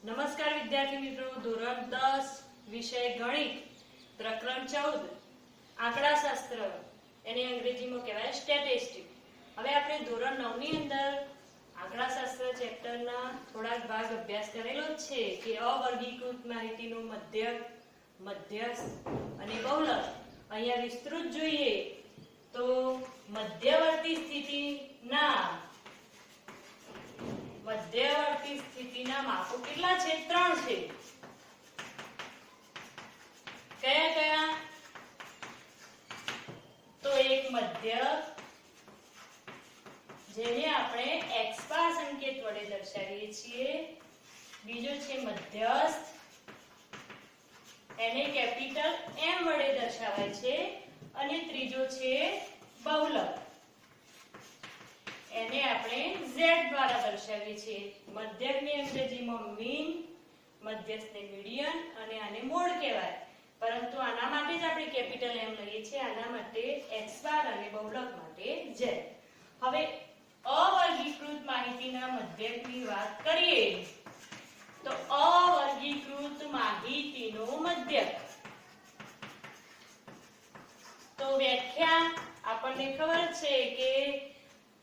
નમસ્કાર વિદ્યાર્થી મિત્રો, ધોરણ 10 વિષય ગણિત પ્રકરણ 14 આંકડાશાસ્ત્ર એને અંગ્રેજીમાં કહેવાય સ્ટેટિસ્ટિક. હવે આપણે ધોરણ 9 ની અંદર આંકડાશાસ્ત્ર ચેપ્ટરના થોડાક ભાગ અભ્યાસ કરેલો છે કે અવર્ગીકૃત માહિતીનું મધ્યક, મધ્યસ્થ અને બહુલક. અહીંયા વિસ્તૃત જોઈએ તો મધ્યવર્તી સ્થિતિના માપો કેટલા છે? 3 છે. કયા કયા? તો એક મધ્યક, જેને આપણે x બાર સંકેત વડે દર્શાવીએ છીએ. બીજો છે મધ્યસ્થ, એને કેપિટલ M વડે દર્શાવાય છે. અને ત્રીજો છે બહુલક, એને આપણે z દ્વારા દર્શાવીએ છીએ. મધ્યકની અંગ્રેજીમાં મીન, મધ્યસ્થને મીડિયન અને આને મોડ કહેવાય. પરંતુ આના માટે જ આપણે કેપિટલ M લઈએ છીએ, આના માટે x બાર અને બહુલક માટે z. હવે અવર્ગીકૃત માહિતીના મધ્યકની વાત કરીએ તો અવર્ગીકૃત માહિતીનો મધ્યક. તો વ્યાખ્યા આપણને ખબર છે કે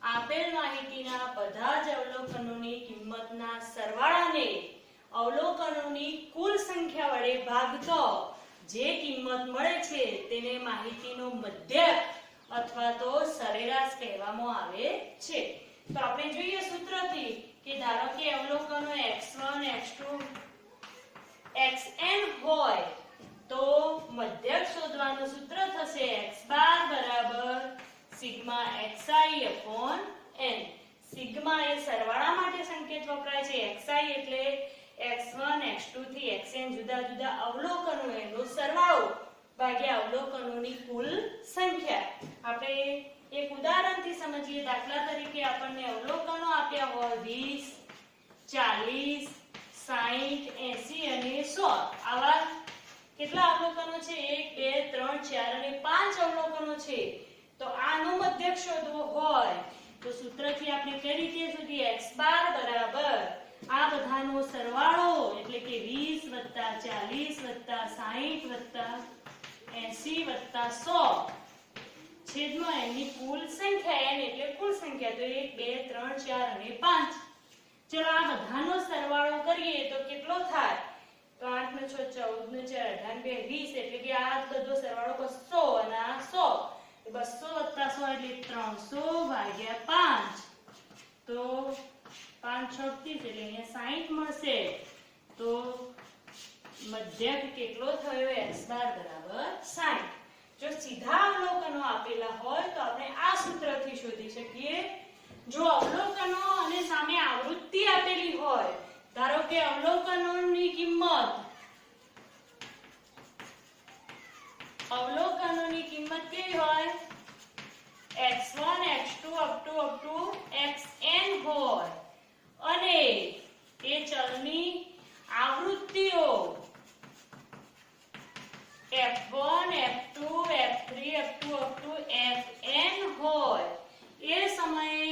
આપેલ માહિતીના બધા જ અવલોકનોની કિંમતના સરવાળાને અવલોકનોની કુલ સંખ્યા વડે ભાગતો જે કિંમત મળે છે તેને માહિતીનો મધ્યક અથવા તો સરેરાશ કહેવામાં આવે છે. તો આપણે જોઈએ સૂત્રથી કે ધારો કે અવલોકનો x1 x2 xn હોય તો મધ્યક શોધવાનું સૂત્ર થશે x બાર બરાબર sigma xi upon n. Sigma એ સરવાળા માટે સંકેત વપરાય છે. xi એટલે x1 x2 થી xn જુદા જુદા અવલોકનો એનો સરવાળો ભાગ્યા અવલોકનોની કુલ સંખ્યા. આપણે એક ઉદાહરણથી સમજીએ. દાખલા તરીકે આપણને અવલોકનો આપ્યા હોય 20, 40, 60, 80 અને 100. આવા કેટલા અવલોકનો છે? 1 2 3 4 અને 5 અવલોકનો છે. તો આનો મધ્યક શોધવો હોય તો સૂત્રથી આપણે કઈ રીતે શોધીએ? x બાર બરાબર આ બધાનો સરવાળો એટલે કે 20 40 60 80 100 છેદમાં એની કુલ સંખ્યા. n એટલે કુલ સંખ્યા. તો 1 2 3 4 અને 5. ચલો આ બધાનો સરવાળો કરીએ તો કેટલો થાય? તો 8 નો 6 14 નો 4 18 2 20 એટલે કે આ બધો સરવાળો 200 અને આ 100. 200 + 100 એટલે 300 ભાગ્યા 5. તો 5 6 30 એટલે અહીંયા 60 મળશે. તો મધ્યક કેટલો થયો? x બાર બરાબર 60. જો સીધા અવલોકનો આપેલા હોય તો આપણે આ સૂત્રથી શોધી શકીએ. જો અવલોકનો અને સામે આવૃત્તિ આપેલી હોય, ધારો કે અવલોકનોની કિંમત કેવી હોય? x1 x2 up to xn હોય અને એ ચલની આવૃત્તિઓ f1 f2 f3 up to fn હોય એ સમયે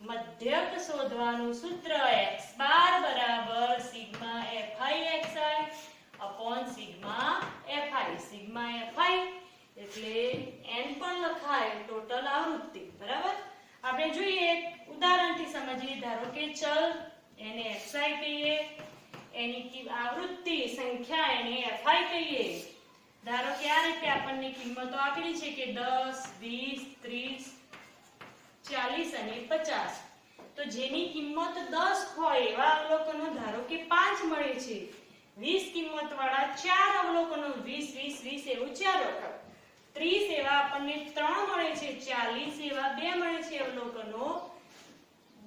મધ્યક શોધવાનું સૂત્ર x બાર બરાબર sigma fi xi upon sigma fi. Sigma fi એટલે n પણ લખાય, ટોટલ આવૃત્તિ. બરાબર? આપણે જોઈએ ઉદાહરણથી સમજીએ. ધારો કે ચલ એને xi કહીએ, એની આવૃત્તિ સંખ્યા એને fi કહીએ. ધારો કે આ રીતે આપણને કિંમતો આપેલી છે કે 10 20 30 40 અને 50. તો જેની કિંમત 10 હોય એવા અવલોકનો ધારો કે 5 મળે છે. 20 કિંમત વાળા 4 અવલોકનો 20 20 20 એવું 4 વખત. 30 એવા આપણને 3 મળે છે. 40 એવા 2 મળે છે અવલોકનો.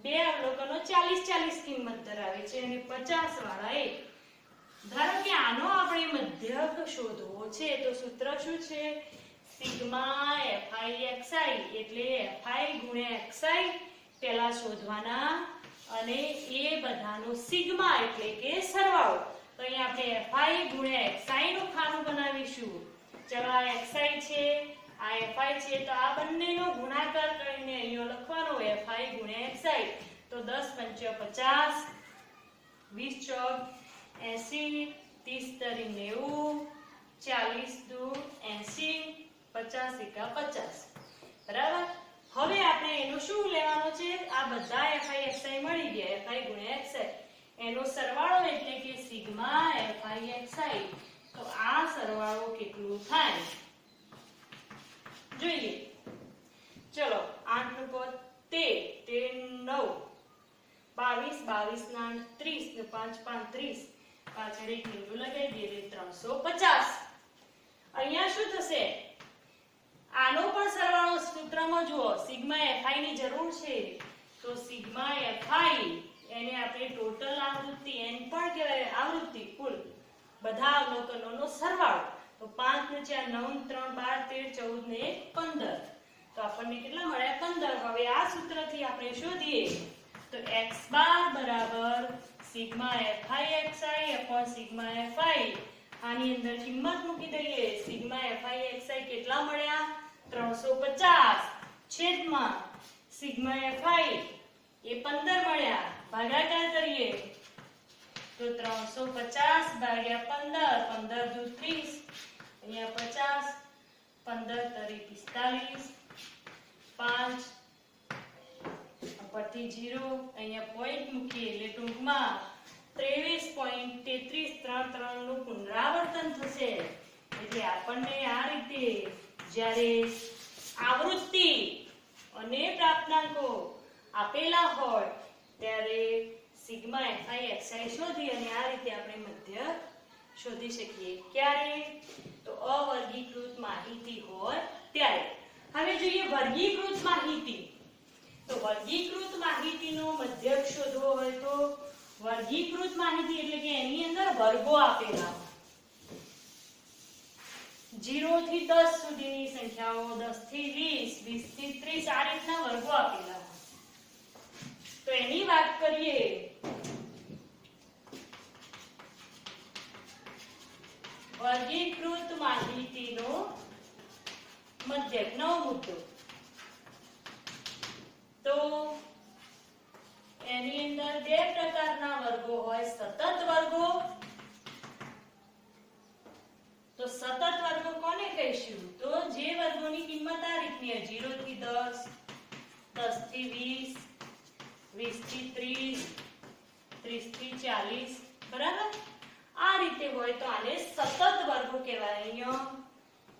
2 અવલોકનો 40 40 કિંમત ધરાવે છે અને 50 વાળા 1. ધારો કે આનો આપણે મધ્યક શોધવો છે તો સૂત્ર શું છે? સિગ્મા fi xi એટલે fi ગુણ્યા xi પહેલા શોધવાના અને એ બધાનો સિગ્મા એટલે કે સરવાળો. તો અહીંયા આપણે fi ગુણ્યા xi નું ખાનું બનાવીશું. ચલો આ xi છે, આ fi છે, તો આ બંનેનો ગુણાકાર કરીને અહીંયા લખવાનો fi ગુણ્યા xi. તો 10 × 5 = 50 20 ચોક 80, 30 તરી 90, 40 દુ 80, 50 એકા 50. બરાબર. હવે આપણે એનું શું લેવાનું છે? આ બધા fi xi મળી ગયા. fi ગુણ્યા xi એનો સરવાળો એટલે કે સિગ્મા fi xi. તો આ સરવાળો કેટલું થાય જોઈએ. ચલો 8 નું પદ 13, 13 9, 22 22 ના 30 ને 5 35, પાછળ એક બિંદુ લગાવી દઈએ 350. અહીંયા શું થશે? આનો પણ સરવાળો સૂત્રમાં જુઓ, સિગ્મા fi ની જરૂર છે. તો સિગ્મા fi એને આપણે ટોટલ આવૃત્તિ n પણ કહેવાય, આવૃત્તિ કુલ બધા અવલોકનોનો સરવાળો. તો 5 ને 4 9 3 12 13 14 ને 15. તો આપણને કેટલા મળ્યા? 15. હવે આ સૂત્રથી આપણે શોધીએ તો x બાર બરાબર sigma fi xi upon sigma fi. આની અંદર કિંમત મૂકી દઈએ. સિગ્મા fi xi કેટલા મળ્યા? 350 છેદમાં સિગ્મા fi એ 15 મળ્યા. ભાગાકાર કરીએ તો 350 ભાગ્યા 15, 15 દુ 30, અહીંયા 50, 15 તરી 45, 5 પરથી 0, અહીંયા પોઈન્ટ મૂકીએ એટલે ટૂંકમાં 23.33 33 નું પુનરાવર્તન થશે. એટલે આપણને આ રીતે જ્યારે આવૃત્તિ અને પ્રાપ્તાંકો આપેલા હોય ત્યારે સિગ્મા fi xi શોધી અને આ રીતે આપણે મધ્ય શોધી શકીએ. ક્યારે? તો અવર્ગીકૃત માહિતી હોય ત્યારે. હવે જોઈએ વર્ગીકૃત માહિતી. તો વર્ગીકૃત માહિતીનો મધ્યક શોધવો હોય તો વર્ગીકૃત માહિતી એટલે કે એની અંદર વર્ગો આપેલા હોય. 0 થી 10 સુધીની સંખ્યાઓ, 10 થી 20, 20 થી 30 આ રીતના વર્ગો આપેલા હોય. તો એની વાત કરીએ વર્ગીકૃત માહિતીનો મધ્યક નવો મુદ્દો. તો એની અંદર બે પ્રકારના વર્ગો હોય, સતત વર્ગો. તો સતત વર્ગો કોને કહીશું? તો જે વર્ગોની કિંમત આ રીતની હોય, 0 થી 10, 10 થી 20, 20 થી 30, 30 થી 40, બરાબર? આ રીતે હોય તો આને સતત વર્ગો કહેવાય. અહીંયા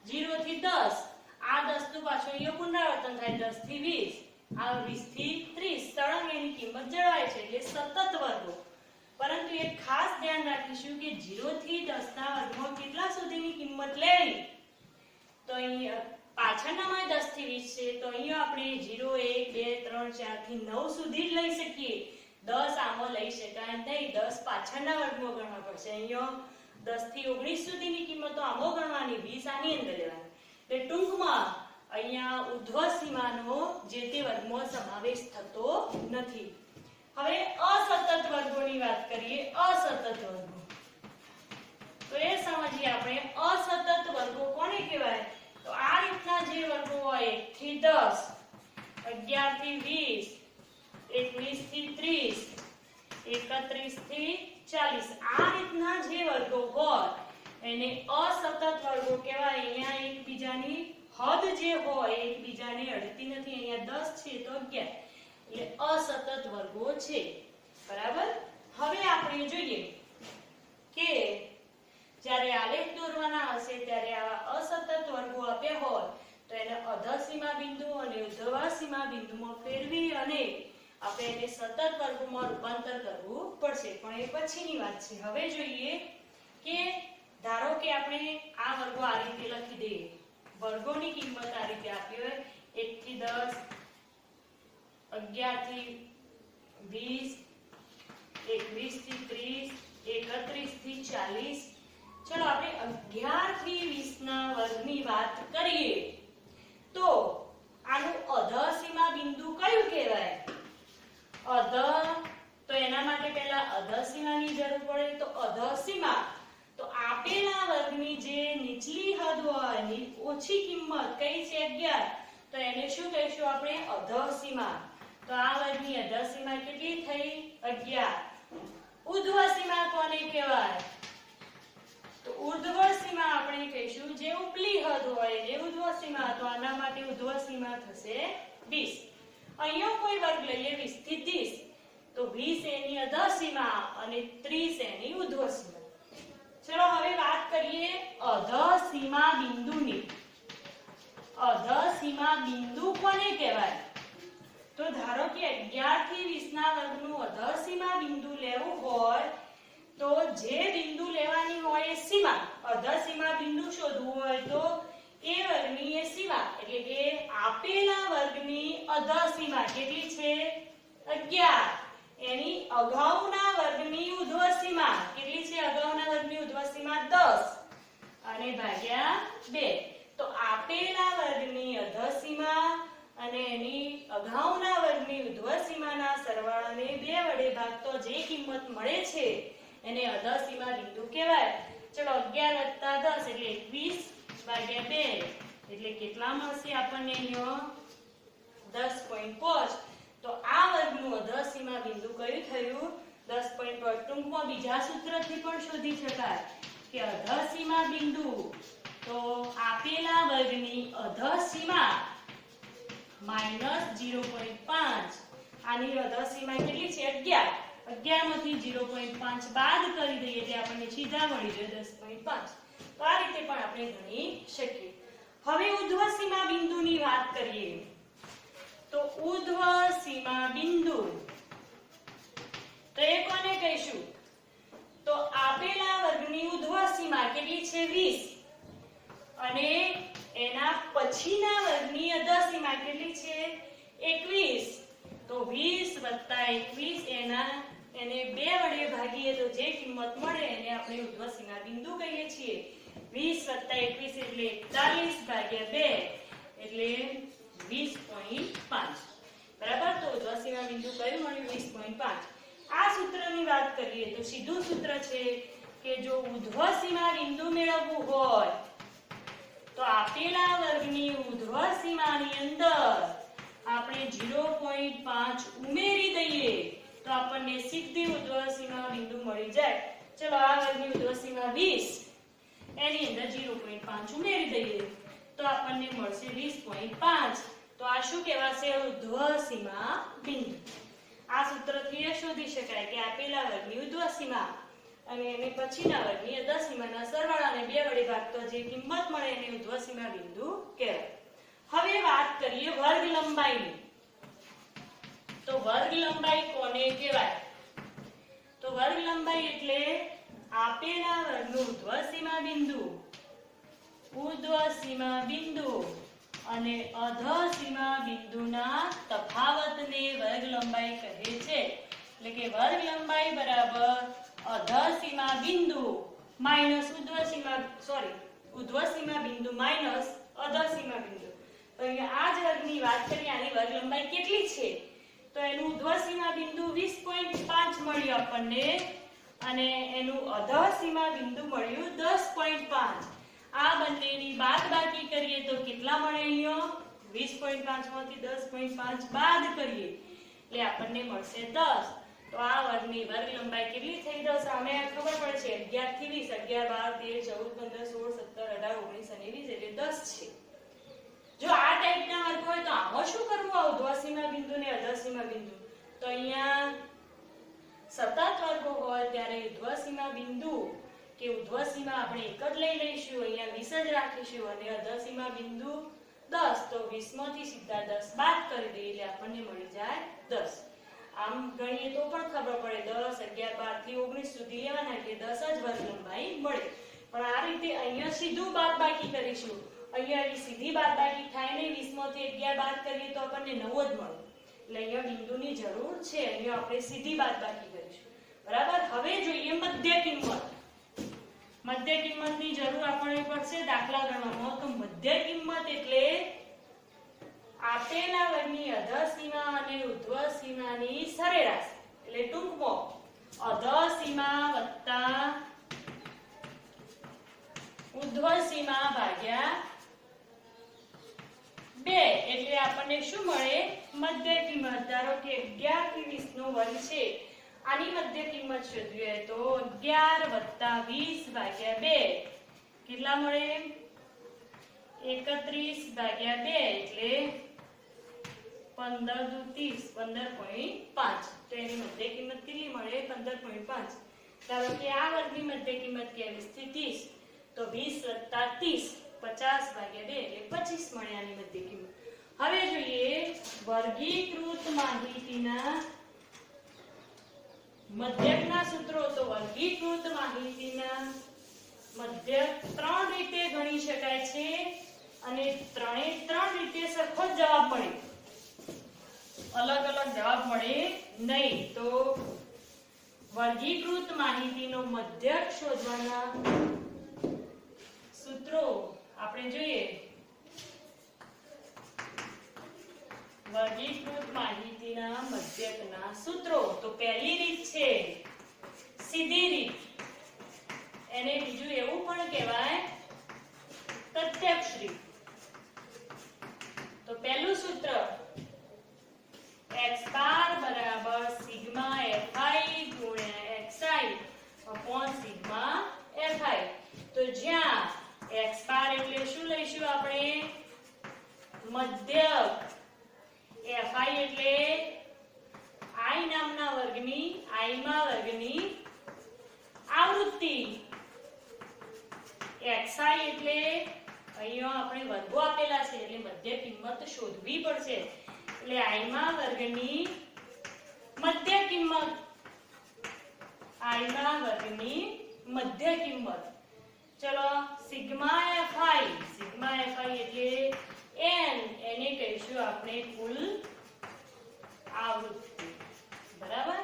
0 થી 10, આ 10 નું પાછું અહીંયા પુનરાવર્તન થાય, 10 થી 20, આ 20 થી 30 સળંગ એની કિંમત જળવાય છે એટલે સતત વર્ગો. પરંતુ એક ખાસ ધ્યાન રાખીશું કે 0 થી 10 ના વર્ગમાં કેટલા સુધીની કિંમત લેવી? તો અહીંયા પાછળનામાં 10 થી 20 છે તો અહીંયા આપણે 0 1 2 3 4 થી 9 સુધી જ લઈ શકીએ. 10 આમાં લઈ શકાય નહીં, 10 પાછળના વર્ગમાં ગણવા પડશે. અહીંયા 10 થી 19 સુધીની કિંમતો આમાં ગણવાની, 20 આની અંદર લેવાની. એટલે ટૂંકમાં અહીંયા ઉર્ધ્વ સીમાનો જે તે વર્ગમાં સમાવેશ થતો નથી. હવે અસતત વર્ગોની વાત કરીએ. અસતત વર્ગો તો એ સમજીએ આપણે. અસતત વર્ગો કોને કહેવાય? તો આ રીતના જે વર્ગો હોય 1 થી 10, 11 થી 20, 21 થી 30, 31 થી 40 આ રીતના જે વર્ગો હોય એને અસતત વર્ગો કહેવાય. અહીંયા એકબીજાની હદ જે હોય એકબીજાને અડતી નથી. અહીંયા 10 છે તો 11 એટલે અસતત વર્ગો છે. બરાબર. હવે આપણે જોઈએ કે જ્યારે આલેખ દોરવાના હશે ત્યારે આવા અસતત વર્ગો આપ્યા હોય તો એને અધસીમા બિંદુ અને ઉર્ધ્વસીમા બિંદુમાં ફેરવી અને આપણે એને સતત વર્ગોમાં રૂપાંતર કરવું પડશે. પણ એ પછીની વાત છે. હવે જોઈએ કે ધારો કે આપણે આ વર્ગો આ રીતે લખી દઈએ. વર્ગોની કિંમત આ રીતે આપી હોય 1 થી 10, 11 થી 20, 21 થી 30, 31 થી 40. ચલો આપણે 11 થી 20 ના વર્ગની વાત કરીએ તો આનું અધસીમા બિંદુ કયું કહેવાય? તો એના માટે પહેલા અધસીમાની જરૂર પડે. તો અધસીમા તો આપેલા વર્ગની જે નીચલી હદ હોય એની ઓછી કિંમત કઈ છે 11 તો એને શું કહીશું આપણે? અધસીમા. તો આ વર્ગની અધસીમા કેટલી થઈ? 11. ઉર્ધ્વ થશે 20. અહીંયા કોઈ વર્ગ લઈએ 20 થી 30, તો 20 એની અધઃસીમા અને 30 એની ઉર્ધ્વસીમા. ચલો હવે વાત કરીએ અધઃસીમા બિંદુની. અધઃસીમા બિંદુ કોને કહેવાય? તો ધારો કે 11 થી 20 ના વર્ગનું અધઃસીમા બિંદુ લેવું હોય તો જે બિંદુ લેવાની હોય એ સીમા, અધઃસીમા બિંદુ શોધવું હોય તો એ વર્ગની એ સીમા એટલે કે આપેલા વર્ગની અધઃસીમા કેટલી છે? 11. એની અગાઉના વર્ગની ઉર્ધ્વસીમા કેટલી છે? અગાઉના વર્ગની ઉર્ધ્વસીમા 10 અને ભાગ્યા 2. તો આપેલા વર્ગની અધઃસીમા અને એની અગાઉના વર્ગની ઉર્ધ્વસીમાના સરવાળાને 2 વડે ભાગતો જે કિંમત મળે છે એને અધઃસીમા બિંદુ કહેવાય. ચલો 11 + 10 એટલે 21/2 એટલે કેટલા મળશે આપણને? અહીંયા 10.5. તો આ વર્ગનું અધઃસીમા બિંદુ કયું થયું? 10.5. ટૂંકમાં બીજા સૂત્રથી પણ શોધી શકાય કે અધઃસીમા બિંદુ તો આપેલા વર્ગની અધઃસીમા -0.5. આની અધઃસીમા કેટલી છે? 11. 11 માંથી 0.5 બાદ કરી દઈએ એટલે આપણને સીધા મળી જાય 10.5. તો આ રીતે પણ આપણે ગણી શકીએ. હવે ઉર્ધ્વસીમા બિંદુની વાત કરીએ તો ઉર્ધ્વસીમા બિંદુ તો એ કોને કહીશું? તો આપેલા વર્ગની ઉર્ધ્વસીમા કેટલી છે? 20 અને એના પછીના વર્ગની અધઃસીમા કેટલી છે? 21. તો 20 + 21 એને 2 વડે ભાગીએ તો જે કિંમત મળે એને આપણે ઉર્ધ્વસીમા બિંદુ કહીએ છીએ. 20 + 21 એટલે 41/2 એટલે 20.5. બરાબર. તો ઉર્ધ્વસીમા બિંદુ કયું મળ્યું? 20.5. આ સૂત્રની વાત કરીએ તો સીધું સૂત્ર છે કે જો ઉર્ધ્વસીમા બિંદુ મેળવવું હોય તો આપેલા વર્ગની ઉર્ધ્વસીમાની અંદર આપણે 0.5 ઉમેરી દઈએ તો આપણને સીધી ઉર્ધ્વસીમા બિંદુ મળી જાય. ચલો આ વર્ગની ઉર્ધ્વસીમા 20 એની અંદર 0.5 ઉમેરી દઈએ તો આપણને મળશે 20.5. તો આ શું કહેવાશે? ઉર્ધ્વસીમા બિંદુ. આ સૂત્રથી એ શોધી શકાય કે આપેલા વર્ગની ઉર્ધ્વસીમા અને એને પછીના વર્ગની અધઃસીમાના સરવાળાને 2 વડે ભાગતો જે કિંમત મળે એને ઉર્ધ્વસીમા બિંદુ કહેવાય. હવે વાત કરીએ વર્ગ લંબાઈની. તો વર્ગ લંબાઈ કોને કહેવાય? તો વર્ગ લંબાઈ એટલે આપેલા વર્ગનું ઉર્ધ્વસીમા બિંદુ અને અધઃસીમા બિંદુના તફાવતને વર્ગ લંબાઈ કહે છે. એટલે કે વર્ગ લંબાઈ બરાબર અધઃસીમા બિંદુ માઈનસ ઉર્ધ્વસીમા બિંદુ માઈનસ અધઃસીમા બિંદુ. તો અહીંયા આ જ વર્ગની વાત કરીએ. આની વર્ગ લંબાઈ કેટલી છે? તો એનું ઉર્ધ્વસીમા બિંદુ 20.5 મળ્યું આપણને અને એનું અધઃસીમા બિંદુ મળ્યું 10.5. આ બંનેની બાદબાકી કરીએ તો કેટલા મળે? અહીંયા 20.5 માંથી 10.5 બાદ કરીએ એટલે આપણને મળશે 10. તો આ વર્ગની વર્ગ લંબાઈ કેટલી થઈ? 10. આને ખબર પડે છે 11 થી 20, 11, 12, 13, 14, 15, 16, 17, 18, 19 અને 20 એટલે 10 છે. જો આ ટાઈપના વર્ગ હોય તો આમાં શું કરવું? આ ઉર્ધ્વસીમા બિંદુ ને અધઃસીમા બિંદુ તો અહીંયા સતત વર્ગો હોય ત્યારે ઉર્ધ્વસીમા બિંદુ કે ઉર્ધ્વસીમા આપણે એક જ લઈ લઈશું, અહીંયા 20 જ રાખીશું અને અધઃસીમા બિંદુ 10. તો 20 માંથી સીધા 10 બાદ કરી દઈએ એટલે આપણને મળી જાય 10. આમ ગણીએ તો પણ ખબર પડે 10, 11, 12 થી 19 સુધી લેવાના એટલે 10 જ વર્ગ લંબાઈ મળે. પણ આ રીતે અહીંયા સીધું બાદબાકી કરીશું. અહીંયા સીધી બાદબાકી થાય નહીં. 20 માંથી 11 બાદ કરીએ તો આપણને 9 જ મળે. એટલે અહીંયા બિંદુની જરૂર છે. અહીંયા આપણે સીધી બાદબાકી કરીશું. બરાબર. હવે જોઈએ મધ્ય કિંમત. મધ્ય કિંમતની જરૂર આપણને પડશે દાખલા ગણવામાં. તો મધ્ય કિંમત એટલે આપેલા વર્ગની અધઃસીમા અને ઉર્ધ્વસીમાની સરેરાશ. એટલે ટૂંકમાં અધઃસીમા વત્તા ઉર્ધ્વસીમા ભાગ્યા 2 એટલે આપણને શું મળે? મધ્ય કિંમત. ધારો કે 11 થી 20 નો વર્ગ છે. આની મધ્ય કિંમત શોધવી હોય તો 11 + 20/2 કેટલા મળે? 31/2 એટલે 15 દુ 30 15.5 તો એની મધ્ય કિંમત કેટલી મળે 15.5 ધારો કે આ વર્ગની મધ્ય કિંમત 23 થી 30 તો 20 + 30 50/2 એટલે 25 મળે આની મધ્ય કિંમત. હવે જોઈએ વર્ગીકૃત માહિતીના મધ્યકના સૂત્રો. તો વર્ગીકૃત માહિતીના મધ્યક 3 રીતે ગણી શકાય છે અને ત્રણે 3 રીતે સરખો જવાબ મળે, અલગ અલગ જવાબ મળે નહીં. તો વર્ગીકૃત માહિતીનો મધ્યક શોધવાના સૂત્રો આપણે જોઈએ. વર્ગીકૃત માહિતીના મધ્યકના સૂત્રો. તો પહેલી રીત છે સીધી રીત, એને બીજું એવું પણ કહેવાય પ્રત્યક્ષ રીત. તો પહેલું સૂત્ર x બાર બરાબર સિગ્મા fi ગુણ્યા xi અપોન સિગ્મા fi. તો જ્યાં x બાર એટલે શું લઈશું આપણે મધ્યક, fi એટલે i નામના વર્ગની i માં વર્ગની આવૃત્તિ, xi એટલે અહીંયા આપણે વર્ગો આપેલા છે એટલે મધ્ય કિંમત શોધવી પડશે એટલે i માં વર્ગની મધ્ય કિંમત, i માં વર્ગની મધ્ય કિંમત. ચલો સિગ્મા fi એટલે n, એને કહીશું આપણે કુલ આવૃત્તિ. બરાબર.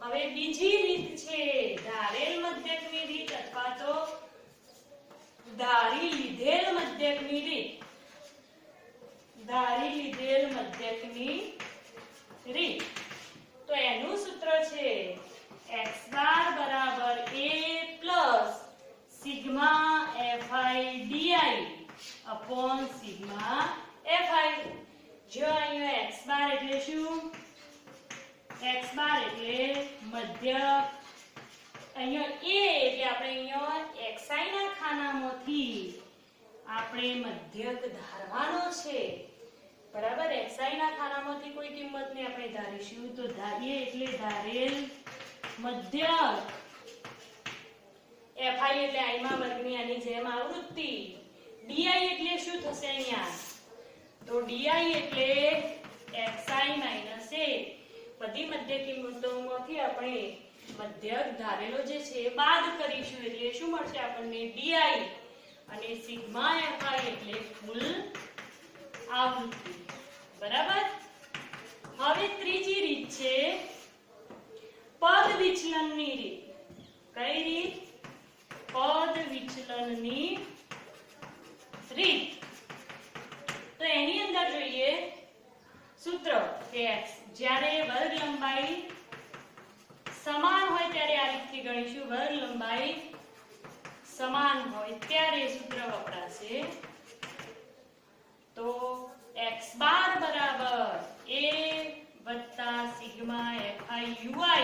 હવે બીજી રીત છે ધારેલ મધ્યકની રીત અથવા તો ધારી લીધેલ મધ્યકની રીત. ધારી લીધેલ મધ્યકની રીત. તો એનું સૂત્ર છે x બાર બરાબર a plus sigma fi di upon sigma fi. જો અહીંયા x બાર એટલે શું? x બાર એટલે મધ્યક, અહીંયા a એટલે આપણે અહીંયા xi ના ખાનામાંથી આપણે મધ્યક ધારવાનો છે. બરાબર. xi ના ખાનામાંથી કોઈ કિંમતને આપણે ધારીશું તો ધારીએ એટલે ધારેલ મધ્યક. fi એટલે i માં વર્ગની આની જેમ આવૃત્તિ. di એટલે શું થશે અહીંયા? તો di એટલે xi માઈનસ a. બધી મધ્ય કિંમતોમાંથી આપણે મધ્યક ધારેલો જે છે એ બાદ કરીશું એટલે શું મળશે આપણને di અને સિગ્મા fi એટલે કુલ આવૃત્તિ. બરાબર. હવે ત્રીજી રીત છે પદ વિચલનની રીત. કઈ રીત? પદ વિચલનની રીત. તો એની અંદર જોઈએ સૂત્ર કે જ્યારે વર્ગ લંબાઈ સમાન હોય ત્યારે આ રીતથી ગણીશું. વર્ગ લંબાઈ સમાન હોય ત્યારે સૂત્ર વપરાશે. તો x બાર બરાબર a વત્તા sigma fi ui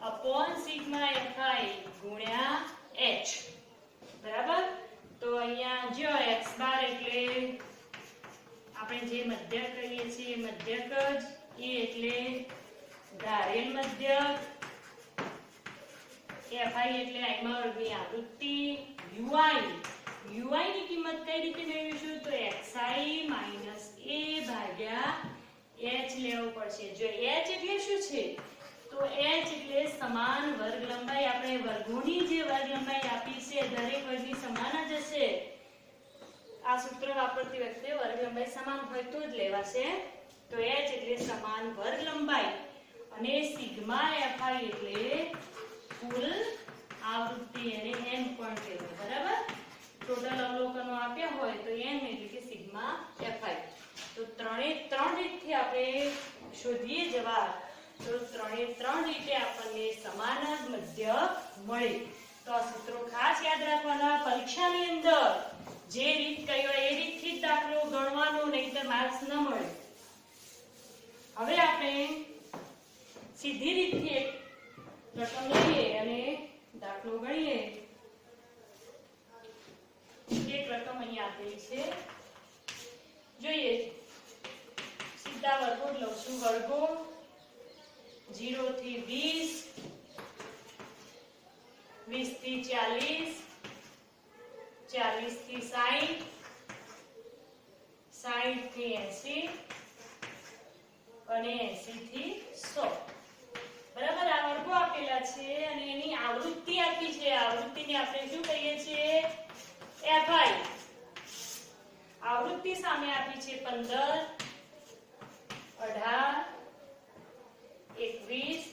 upon sigma fi ગુણ્યા h. બરાબર. તો અહીંયા જો x બાર એટલે આપણે જે મધ્યક કહીએ છીએ મધ્યક જ, એ એટલે ધારેલ મધ્યક, fi એટલે i માં વર્ગની આવૃત્તિ, ui ની કિંમત કઈ રીતે મેળવીશું? તો xi માઈનસ a ભાગ્યા h લેવું પડશે. જો h એટલે શું છે? તો h એટલે સમાન વર્ગ લંબાઈ. આપણે વર્ગોની જે વર્ગ લંબાઈ આપી છે દરેક વર્ગની સમાન જ હશે. આ સૂત્ર વાપરતી વખતે વર્ગ લંબાઈ સમાન હોય તો જ લેવાશે. તો h એટલે સમાન વર્ગ લંબાઈ અને સિગ્મા fi એટલે કુલ આવૃત્તિ અને n પણ કહેવાય. બરાબર. ટોટલ અવલોકનો આપ્યા હોય તો n એટલે કે સિગ્મા fi. તો ત્રણે 3 રીતથી આપણે શોધીએ જવાબ. તો ત્રણે 3 રીતે આપણને સમાન જ મધ્યક મળે. તો આ સૂત્રો ખાસ યાદ રાખવાના. પરીક્ષાની અંદર જે રીત કહી હોય એ રીતથી જ દાખલો ગણવાનો, નહીંતર માર્ક્સ ન મળે. હવે આપણે સીધી રીતથી એક રકમ લઈએ અને દાખલો ગણીએ. એક રકમ અહીં આપેલી છે, જોઈએ. સીધા વર્ગો કરશું વર્ગો 0 થી 20, 20 થી 40, 40 થી 60, 60 થી 80 અને 80 થી 100. બરાબર, આ વર્ગો આપેલા છે અને એની આવૃત્તિ આપી છે. આવૃત્તિને આપણે શું કહીએ છીએ? fi. આવૃત્તિ સામે આપી છે 15, 18, 21,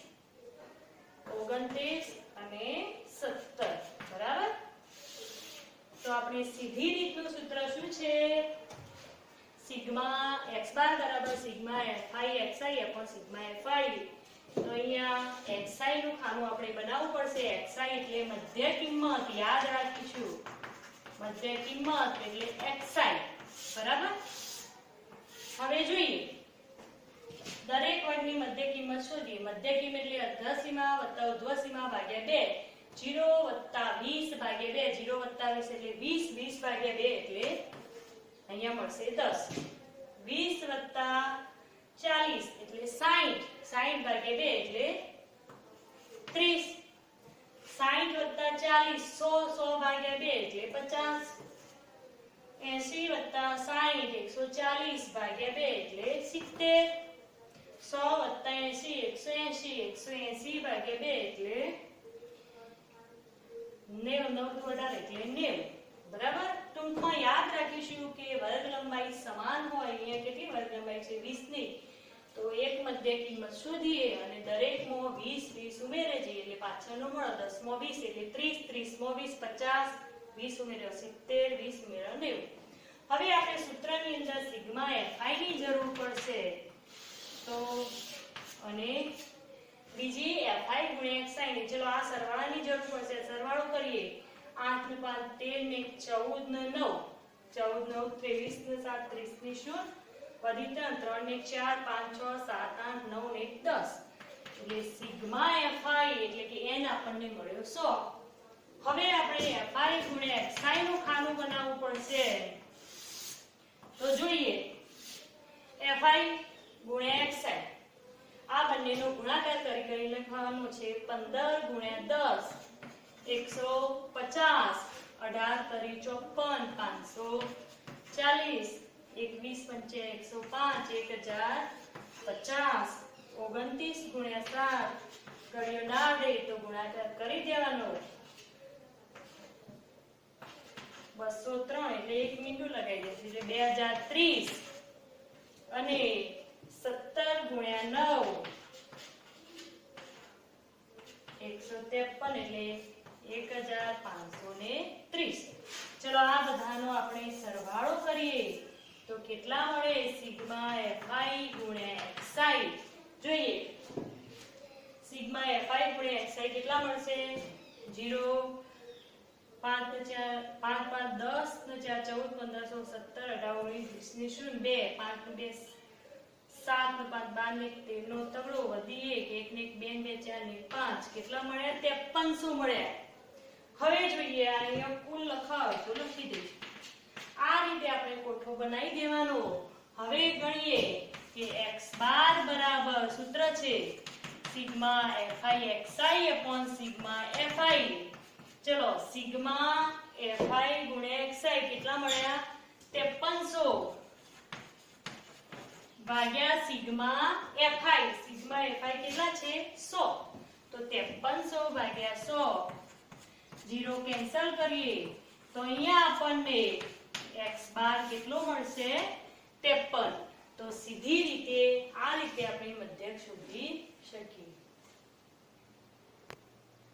29 અને 17. બરાબર, તો આપણે સીધી રીતનું સૂત્ર શું છે? સિગ્મા x બાર બરાબર sigma fi xi upon sigma fi. તો અહીંયા xi નું ખાનું આપણે બનાવવું પડશે. xi એટલે મધ્ય કિંમત, યાદ રાખીશું. મધ્ય કિંમત એટલે xi. બરાબર, હવે જોઈએ દરેક વર્ગની મધ્ય કિંમત શોધીએ. મધ્ય કિંમત એટલે અર્ધસીમા વત્તા ઉર્ધ્વસીમા ભાગ્યા 2. 0 વત્તા 20 ભાગ્યા 2. 0 વત્તા 20 એટલે 20, 20 ભાગ્યા 2 એટલે અહીંયા મળશે 10. 20 વત્તા 40 એટલે 60, 60 ભાગ્યા 2 એટલે 30. 60 વત્તા 40 100, 100 ભાગ્યા 2 એટલે 50. 80 વત્તા 60 140 ભાગ્યા 2 એટલે 70. 100 વત્તા 80 180, 180 ભાગ્યા 2 એટલે 90, 9 18 એટલે 90. બરાબર, ટૂંકમાં યાદ રાખીશું કે વર્ગ લંબાઈ સમાન હોય. અહીંયા કેટલી વર્ગ લંબાઈ છે? 20 ની. તો એક મધ્ય કિંમત શોધીએ અને દરેકમાં 20 20 ઉમેરે જઈએ એટલે પાછળનો મળો 10 માં 20 એટલે 30, 30 માં 20 50, 20 ઉમેર્યો 70, 20 ઉમેર્યો 90. હવે આપણે સૂત્રની અંદર સિગ્મા fi ની જરૂર પડશે. તો અને બીજી fi ગુણ્યા xi ની. ચલો આ સરવાળાની જરૂર પડશે. સરવાળો કરીએ. 8 ને 5 13 ને 14 ને 9, 14 9 23 ને 7 30 ની 0, વધી 3 3 ને 4 5 6 7 8 9 ને 10. એટલે સિગ્મા fi એટલે કે n આપણને મળ્યો 100. હવે આપણે fi ગુણ્યા xi નું ખાનું બનાવવું પડશે. તો જોઈએ fi ગુણ્યા xi આ બંનેનો ગુણાકાર કરી લખવાનો છે. 15 ગુણ્યા 10 150, 18 તરી 54, 540, 21 પંચે 105, 1050. 29 ગુણ્યા 7 ઘડિયો ના આવડે તો ગુણાકાર કરી દેવાનો. 203 એટલે 1 મીંડું લગાવી દેશું એટલે 2030. અને 17 ગુણ્યા 9 153 એટલે 1530. ચલો આ બધાનો આપણે સરવાળો કરીએ તો કેટલા મળે? સિગ્મા fi ગુણ્યા xi. જોઈએ સિગ્મા fi ગુણ્યા xi કેટલા મળશે? 0 5 ને 4 5 5 10 ને 4 14 15 17 18 19 20 ને 0 2 5 ને 2 7 ને 5 12 ને 13 નો તગડો વધી 1 1 ને 2 2 4 ને 5 કેટલા મળ્યા? 5300 મળ્યા. હવે જોઈએ અહીંયા કુલ લખાવ તો લખી દઈશું. આ રીતે આપણે કોઠો બનાવી દેવાનો. હવે ગણીએ કે x બાર બરાબર સૂત્ર છે sigma fi xi upon sigma fi. ચલો સિગ્મા fi ગુણ્યા xi કેટલા મળ્યા? 5300 ભાગ્યા સિગ્મા fi. સિગ્મા fi કેટલા છે? 100. તો 5300 ભાગ્યા 100. 0 કેન્સલ કરીએ તો અહીંયા આપણને x બાર કેટલો મળશે? 53. તો સીધી રીતે આ રીતે આપણે મધ્યક શોધી શકીએ.